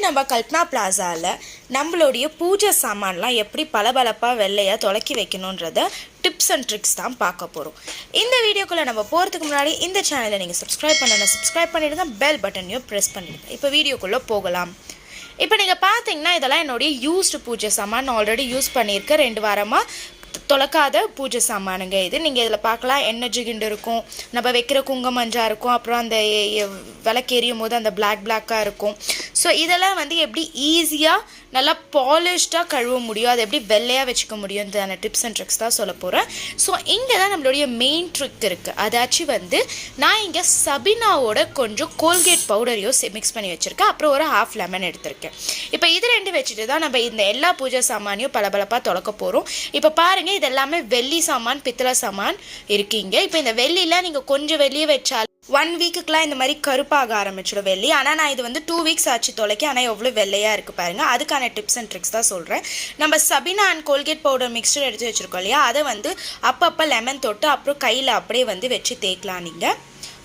நம்ம கல்பனா பிளாசாவில் நம்மளுடைய பூஜை சாமான்லாம் எப்படி பளபளப்பாக வெள்ளையாக துலக்கி வைக்கணுன்றத டிப்ஸ் அண்ட் ட்ரிக்ஸ் தான் பார்க்க போகிறோம். இந்த வீடியோக்குள்ளே நம்ம போகிறதுக்கு முன்னாடி இந்த சேனலை நீங்கள் சப்ஸ்கிரைப் பண்ணிவிடுங்க, பெல் பட்டனையும் ப்ரெஸ் பண்ணிவிடுங்க. இப்போ வீடியோக்குள்ளே போகலாம். இப்போ நீங்கள் பார்த்தீங்கன்னா இதெல்லாம் என்னுடைய யூஸ்டு பூஜை சாமான், ஆல்ரெடி யூஸ் பண்ணியிருக்கேன். 2 வாரமாக தொலைக்காத பூஜை சாமானுங்க இது. நீங்கள் இதில் பார்க்கலாம், எண்ணெய் ஜிகிண்டு இருக்கும், நம்ம வைக்கிற குங்குமஞ்சா இருக்கும், அப்புறம் அந்த விளக்கு எரியும் போது அந்த பிளாக்காக இருக்கும். ஸோ இதெல்லாம் வந்து எப்படி ஈஸியாக நல்லா பாலிஷ்டாக கழுவ முடியும், அதை எப்படி வெள்ளையாக வச்சுக்க முடியும்ன்ற டிப்ஸ் அண்ட் ட்ரிக்ஸ் தான் சொல்ல போகிறேன். ஸோ இங்கே தான் நம்மளுடைய மெயின் ட்ரிக் இருக்குது. அதாச்சும் வந்து நான் இங்கே சபினாவோட கொஞ்சம் கோல்கேட் பவுடரையும் மிக்ஸ் பண்ணி வச்சுருக்கேன், அப்புறம் ஒரு 1/2 லெமன் எடுத்திருக்கேன். இப்போ இது 2 வச்சுட்டு தான் நம்ம இந்த எல்லா பூஜை சாமானையும் பளபளப்பாக துலக்க போகிறோம். இப்போ பாருங்கள், இது எல்லாமே வெள்ளி சாமான், பித்தளை சாமான் இருக்கீங்க. இப்போ இந்த வெள்ளியில் நீங்கள் கொஞ்சம் வெளியே வச்சாலும் 1 வீக்குக்கெலாம் இந்த மாதிரி கருப்பாக ஆரம்பிச்சிடும் வெள்ளி. ஆனால் நான் இது வந்து 2 வீக்ஸ் ஆச்சு தொலைக்கி, ஆனால் எவ்வளோ வெள்ளையாக இருக்குது பாருங்கள். அதுக்கான டிப்ஸ் அண்ட் ட்ரிக்ஸ் தான் சொல்கிறேன். நம்ம Sabena and Colgate powder mixture எடுத்து வச்சுருக்கோம் இல்லையா, அதை வந்து அப்பப்போ லெமன் தொட்டு அப்புறம் கையில் அப்படியே வந்து வச்சு தேய்க்கலாம். நீங்கள்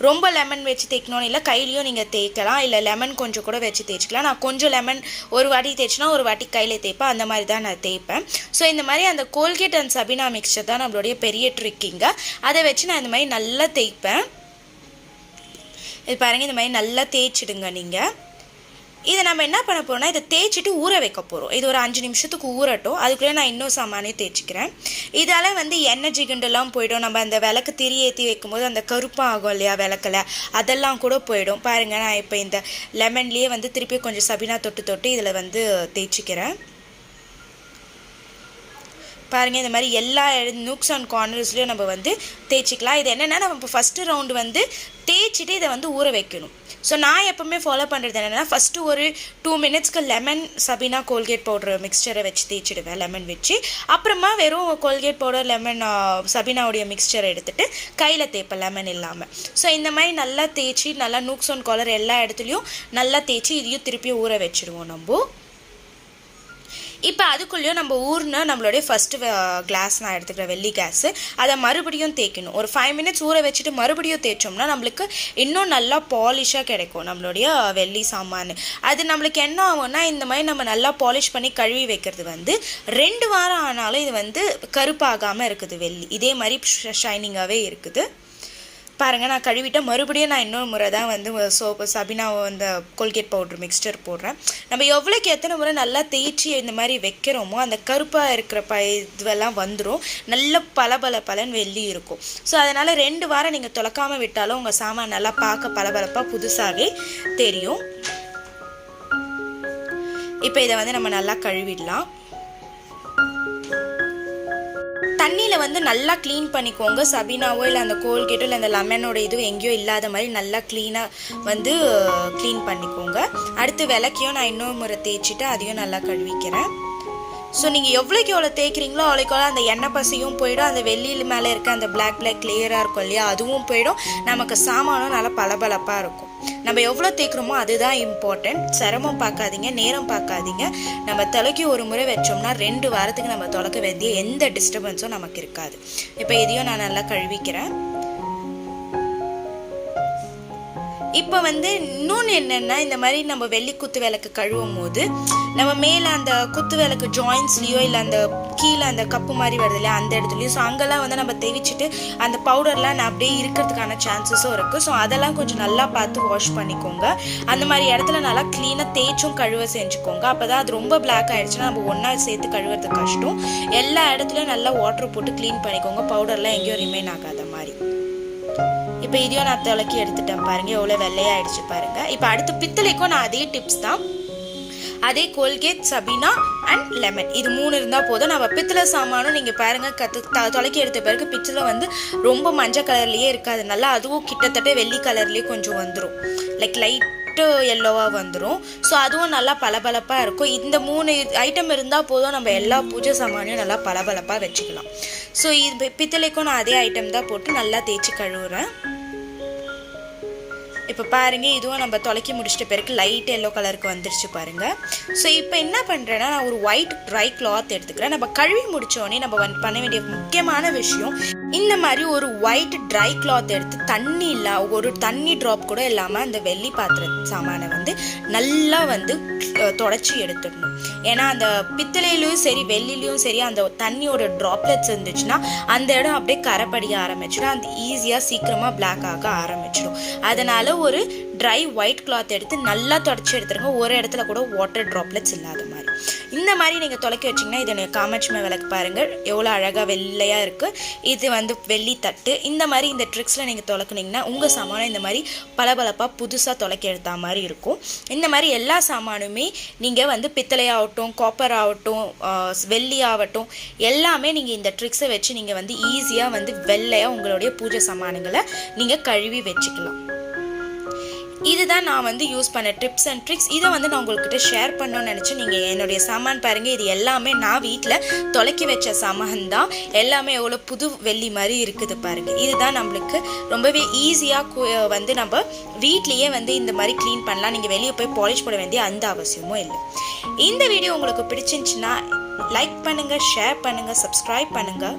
ரொம்ப லெமன் வச்சு தேய்க்கணும்னு இல்லை, கையிலையும் நீங்கள் தேய்க்கலாம், இல்லை லெமன் கொஞ்சம் கூட வச்சு தேய்ச்சிக்கலாம். நான் கொஞ்சம் லெமன் ஒரு வாட்டி தேய்ச்சினா ஒரு வாட்டி கையில் தேய்ப்பேன், அந்த மாதிரி தான் நான் தேய்ப்பேன். ஸோ இந்த மாதிரி அந்த கோல்கேட் அண்ட் சபினா மிக்சர் தான் நம்மளுடைய பெரிய ட்ரிக்கிங்க. அதை வச்சு நான் இந்த மாதிரி நல்லா தேய்ப்பேன். இது பாருங்கள், இந்த மாதிரி நல்லா தேய்ச்சிடுங்க. நீங்கள் இதை நம்ம என்ன பண்ண போகிறோம்னா, இதை தேய்ச்சிட்டு ஊற வைக்க போகிறோம். இது ஒரு 5 நிமிஷத்துக்கு ஊறட்டும். அதுக்குள்ளே நான் இன்னும் சாமானே தேய்ச்சிக்கிறேன். இதால் வந்து எண்ணெய் ஜிகுண்டெல்லாம் போயிடும். நம்ம அந்த விளக்கு திரி ஏற்றி வைக்கும்போது அந்த கருப்பாக ஆகும் இல்லையா விளக்கில், அதெல்லாம் கூட போயிடும். பாருங்கள், நான் இப்போ இந்த லெமன்லேயே வந்து திருப்பி கொஞ்சம் சபினா தொட்டு இதில் வந்து தேய்ச்சிக்கிறேன். பாருங்கள், இந்த மாதிரி எல்லா நூக்ஸ் அண்ட் கார்னர்ஸ்லையும் நம்ம வந்து தேய்ச்சிக்கலாம். இது என்னென்னா, நம்ம இப்போ ஃபஸ்ட்டு ரவுண்டு வந்து தேய்ச்சிட்டு இதை வந்து ஊற வைக்கணும். ஸோ நான் எப்போவுமே ஃபாலோ பண்ணுறது என்னென்னா, ஃபஸ்ட்டு ஒரு 2 மினிட்ஸ்க்கு லெமன் சபினா கோல்கேட் பவுடர் மிக்சரை வச்சு தேய்ச்சிடுவேன், லெமன் வச்சு. அப்புறமா வெறும் கோல்கேட் பவுடர் லெமன் சபினாவுடைய மிக்சரை எடுத்துகிட்டு கையில் தேய்ப்பேன், லெமன் இல்லாமல். ஸோ இந்த மாதிரி நல்லா தேய்ச்சி, நல்லா நூக்ஸ் அண்ட் காலர் எல்லா இடத்துலையும் நல்லா தேய்ச்சி இதையும் திருப்பி ஊற வச்சுடுவோம் நம்ம. இப்போ அதுக்குள்ளேயும் நம்ம நம்மளுடைய ஃபஸ்ட்டு கிளாஸ் நான் எடுத்துக்கிறேன், வெள்ளி கேஸு, அதை மறுபடியும் தேய்க்கணும். ஒரு 5 மினிட்ஸ் ஊற வச்சுட்டு மறுபடியும் தேய்ச்சோம்னா நம்மளுக்கு இன்னும் நல்லா பாலிஷாக கிடைக்கும் நம்மளுடைய வெள்ளி சாமான். அது நம்மளுக்கு என்ன ஆகும்னா, இந்த மாதிரி நம்ம நல்லா பாலிஷ் பண்ணி கழுவி வைக்கிறது வந்து 2 வாரம் ஆனாலும் இது வந்து கருப்பாகாமல் இருக்குது வெள்ளி, இதே மாதிரி ஷைனிங்காகவே இருக்குது. பாருங்கள், நான் கழுவிட்ட மறுபடியும் நான் இன்னொரு முறை தான் வந்து சோப்பு சபினா அந்த கோல்கேட் பவுடர் மிக்சர் போடுறேன். நம்ம எவ்வளோக்கு எத்தனை முறை நல்லா தேய்ச்சி இந்த மாதிரி வைக்கிறோமோ அந்த கருப்பாக இருக்கிற இதுவெல்லாம் வந்துடும், நல்ல பளபளன்னு வெள்ளி இருக்கும். ஸோ அதனால் 2 வாரம் நீங்கள் துலக்காமல் விட்டாலும் உங்கள் சாமான் நல்லா பார்க்க பளபளப்பாக புதுசாகவே தெரியும். இப்போ இதை வந்து நம்ம நல்லா கழுவிடலாம். தண்ணியில் வந்து நல்லா க்ளீன் பண்ணிக்கோங்க. சபினாவோ இல்லை அந்த கோல்கேட்டோ இல்லை அந்த லெமனோட இதுவும் எங்கேயோ இல்லாத மாதிரி நல்லா க்ளீனாக வந்து க்ளீன் பண்ணிக்கோங்க. அடுத்து விளக்கையும் நான் இன்னொரு முறை தேய்ச்சிட்டு அதையும் நல்லா கழுவிக்கிறேன். ஸோ நீங்கள் எவ்வளோக்கு எவ்வளோ தேய்க்கிறீங்களோ அவ்வளோக்கு அந்த எண்ணெய் பசையும் போயிடும், அந்த வெள்ளியில் மேலே இருக்க அந்த பிளாக் கிளியராக இருக்கும் இல்லையா, அதுவும் போயிடும். நமக்கு சாமானும் நல்லா பளபளப்பாக இருக்கும். நம்ம எவ்வளோ தேய்க்கிறோமோ அதுதான் இம்பார்ட்டன்ட். சிரமம் பார்க்காதீங்க, நேரம் பார்க்காதீங்க. நம்ம தலைக்கு ஒரு முறை வச்சோம்னா 2 வாரத்துக்கு நம்ம துலக்க வேண்டிய எந்த டிஸ்டர்பன்ஸும் நமக்கு இருக்காது. இப்போ இதையும் நான் நல்லா கழுவிக்கிறேன். இப்போ வந்து இன்னொன்று என்னென்னா, இந்த மாதிரி நம்ம வெள்ளி குத்து விளக்கு கழுவும் போது நம்ம மேலே அந்த குத்து விளக்கு ஜாயின்ஸ்லேயோ இல்லை அந்த கீழே அந்த கப்பு மாதிரி வருது இல்லையா, அந்த இடத்துலையும், ஸோ அங்கெல்லாம் வந்து நம்ம தேய்ச்சிட்டு அந்த பவுடர்லாம் நான் அப்படியே இருக்கிறதுக்கான சான்சஸும் இருக்குது. ஸோ அதெல்லாம் கொஞ்சம் நல்லா பார்த்து வாஷ் பண்ணிக்கோங்க. அந்த மாதிரி இடத்துல நல்லா க்ளீனாக தேய்ச்சும் கழுவ செஞ்சுக்கோங்க. அப்போ தான் அது ரொம்ப பிளாக் ஆகிடுச்சுன்னா நம்ம ஒன்றா சேர்த்து கழுவுறது கஷ்டம். எல்லா இடத்துலையும் நல்லா வாட்டர் போட்டு க்ளீன் பண்ணிக்கோங்க, பவுடர்லாம் எங்கேயும் ரிமைன் ஆகாத மாதிரி. இப்போ இதையும் நான் துலக்கி எடுத்துட்டேன். பாருங்கள், எவ்வளோ வெள்ளையாகிடுச்சு பாருங்கள். இப்போ அடுத்து பித்தளைக்கும் நான் அதே டிப்ஸ் தான், அதே கோல்கேட் சபினா அண்ட் லெமன், இது 3 இருந்தால் போதும். நம்ம பித்தளை சாமானும் நீங்கள் பாருங்கள், துலக்கி எடுத்த பிறகு பித்தளை வந்து ரொம்ப மஞ்சள் கலர்லேயே இருக்காது, நல்லா அதுவும் கிட்டத்தட்ட வெள்ளி கலர்லேயே கொஞ்சம் வந்துடும், லைட் எல்லோவாக வந்துடும். ஸோ அதுவும் நல்லா பளபளப்பாக இருக்கும். இந்த 3 ஐட்டம் இருந்தால் போதும், நம்ம எல்லா பூஜை சாமானையும் நல்லா பளபளப்பாக வச்சுக்கலாம். ஸோ இது பித்தளைக்கும் நான் அதே ஐட்டம் தான் போட்டு நல்லா தேய்ச்சி கழுவுறேன். இப்போ பாருங்கள், இதுவும் நம்ம துலக்கி முடிச்சிட்ட பிறகு லைட் எல்லோ கலருக்கு வந்துருச்சு பாருங்கள். ஸோ இப்போ என்ன பண்ணுறேன்னா, நான் ஒரு ஒயிட் ட்ரை கிளாத் எடுத்துக்கிறேன். நம்ம கழுவி முடித்தோடனே நம்ம பண்ண வேண்டிய முக்கியமான விஷயம், இந்த மாதிரி ஒரு ஒயிட் ட்ரை கிளாத் எடுத்து தண்ணி இல்லை, ஒரு தண்ணி ட்ராப் கூட இல்லாமல் அந்த வெள்ளி பாத்திர சாமானை வந்து நல்லா வந்து தொடச்சி எடுத்துடணும். ஏன்னா அந்த பித்தளையிலையும் சரி வெள்ளிலையும் சரி அந்த தண்ணியோட ட்ராப்லெட்ஸ் இருந்துச்சுன்னா அந்த இடம் அப்படியே கரைப்படிய ஆரம்பிச்சிடும், அந்த ஈஸியாக சீக்கிரமாக பிளாக் ஆக ஆரம்பிச்சிடும். அதனால் ஒரு ட்ரை ஒயிட் கிளாத் எடுத்து நல்லா தொடச்சி எடுத்துருங்க, ஒரு இடத்துல கூட வாட்டர் ட்ராப்லெட்ஸ் இல்லாத மாதிரி. இந்த மாதிரி நீங்கள் துலக்கி வச்சிங்கன்னா இதை நீங்கள் காமாட்சி விளக்கு பாருங்கள் எவ்வளோ அழகாக வெள்ளையாக இருக்குது. இது வந்து வெள்ளி தட்டு. இந்த மாதிரி இந்த ட்ரிக்ஸில் நீங்கள் துலக்குனீங்கன்னா உங்கள் சாமானை இந்த மாதிரி பளபளப்பாக புதுசாக துலக்கி எடுத்த மாதிரி இருக்கும். இந்த மாதிரி எல்லா சாமானுமே நீங்கள் வந்து பித்தளையாகட்டும், காப்பர் ஆகட்டும், வெள்ளி ஆகட்டும், எல்லாமே நீங்கள் இந்த ட்ரிக்ஸை வச்சு நீங்கள் வந்து ஈஸியாக வந்து வெள்ளையாக உங்களுடைய பூஜை சாமான்களை நீங்கள் கழுவி வச்சுக்கலாம். இதுதான் நான் வந்து யூஸ் பண்ண டிப்ஸ் அண்ட் ட்ரிக்ஸ். இதை வந்து நான் உங்கள்கிட்ட ஷேர் பண்ணணும்னு நினச்சி நீங்கள் என்னுடைய சாமான் பாருங்கள். இது எல்லாமே நான் வீட்டில் துலக்கி வச்ச சாமான் தான். எல்லாமே எவ்வளோ புது வெள்ளி மாதிரி இருக்குது பாருங்கள். இதுதான் நம்மளுக்கு ரொம்பவே ஈஸியாக வந்து நம்ம வீட்லேயே வந்து இந்த மாதிரி க்ளீன் பண்ணலாம். நீங்கள் வெளியே போய் பாலிஷ் போட வேண்டிய அந்த அவசியமும் இல்லை. இந்த வீடியோ உங்களுக்கு பிடிச்சிருந்துச்சுன்னா லைக் பண்ணுங்கள், ஷேர் பண்ணுங்கள், சப்ஸ்கிரைப் பண்ணுங்கள்.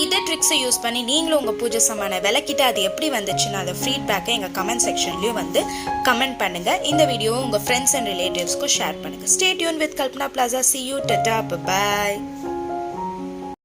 இதை ட்ரிக்ஸை யூஸ் பண்ணி நீங்களும் உங்கள் பூஜை சாமானை விளக்கிட்டு அது எப்படி வந்துச்சுன்னா அதை ஃபீட்பேக்கை எங்கள் கமெண்ட் செக்ஷன்லேயும் வந்து கமெண்ட் பண்ணுங்கள். இந்த வீடியோவை உங்கள் ஃப்ரெண்ட்ஸ் அண்ட் ரிலேட்டிவ்ஸ்க்கும் ஷேர் பண்ணுங்கள். Stay tune with Kalpana plaza. See you, tata, bye bye.